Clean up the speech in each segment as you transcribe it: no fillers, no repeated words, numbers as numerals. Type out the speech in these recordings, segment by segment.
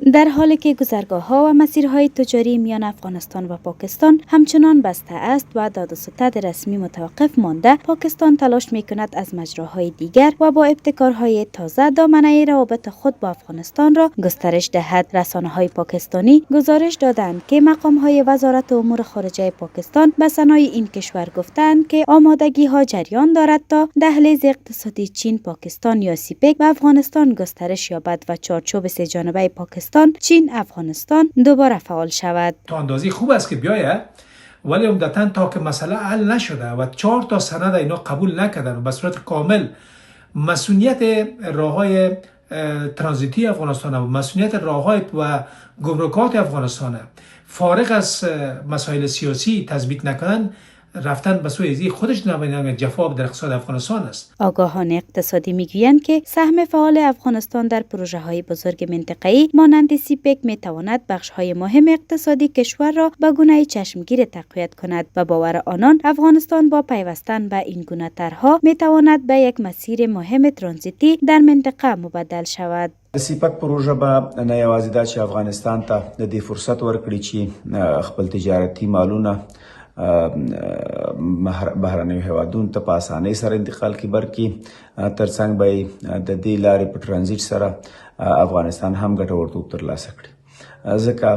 در حالی که گذرگاه‌ها و مسیرهای تجاری میان افغانستان و پاکستان همچنان بسته است و داد و ستد رسمی متوقف مانده، پاکستان تلاش می‌کند از مجراهای دیگر و با ابتکارهای تازه دامنه روابط خود با افغانستان را گسترش دهد. رسانه‌های پاکستانی گزارش دادند که مقام‌های وزارت امور خارجه پاکستان به سنای این کشور گفتند که آمادگی‌ها جریان دارد تا دهلیز اقتصادی چین پاکستان یا سیپک به افغانستان گسترش یابد و چارچوب سه جانبه پاکستان چین افغانستان دوباره فعال شود. تا اندازی خوب است که بیاید، ولی عمدتاً تا که مسئله حل نشده و 4 تا سند اینا قبول نکردن و به صورت کامل مسئولیت راههای ترانزیتی افغانستان و مسئولیت راههای و گمرکات افغانستان فارغ از مسائل سیاسی تثبیت نکنن، رفتن به سوی ازی خودش نماینده جفا در اقتصاد افغانستان است. آگاهان اقتصادی میگویند که سهم فعال افغانستان در پروژه های بزرگ منطقه‌ای مانند سیپک میتواند بخش های مهم اقتصادی کشور را به گونه چشمگیر تقویت کند و باور آنان افغانستان با پیوستن به این گونه طرحها میتواند به یک مسیر مهم ترانزیتی در منطقه مبدل شود. سیپک پروژه به نه یوازې دا چې افغانستان ته د دې فرصت ورکړي چې خپل تجارتي مالونه بهرنیو هیوادونو ته په اسانۍ سره انتقال کړي، بلکې ترڅنګ به د دې لارې په ترانزیت سره افغانستان هم ګټورتوب ترلاسه کړي، ځکه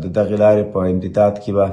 د دغې لارې په امتداد کې به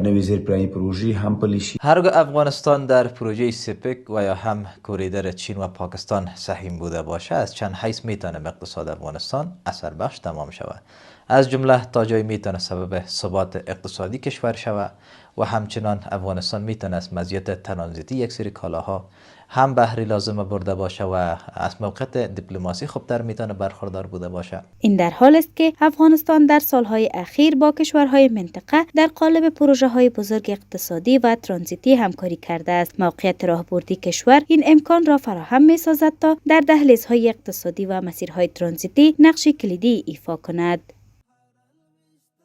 نوی زیرپلنی پروژه هم پلی شي. هرگاه افغانستان در پروژه سیپک و یا هم کوریدور چین و پاکستان سهیم بوده باشه، از چند حیث میتونه به اقتصاد افغانستان اثر بخش تمام شود. از جمله تا جایی میتونه سبب ثبات اقتصادی کشور شود و همچنان افغانستان میتونه از مزیت ترانزیتی یک سری کالاها هم بهره لازم برده باشه و از موقعیت دیپلماسی خوبتر میتونه برخوردار بوده باشه. این در حال است که افغانستان در سالهای اخیر با کشورهای منطقه در قالب پروژه های بزرگ اقتصادی و ترانزیتی همکاری کرده است. موقعیت راهبردی کشور این امکان را فراهم میسازد تا در دهلیزهای اقتصادی و مسیرهای ترانزیتی نقش کلیدی ایفا کند.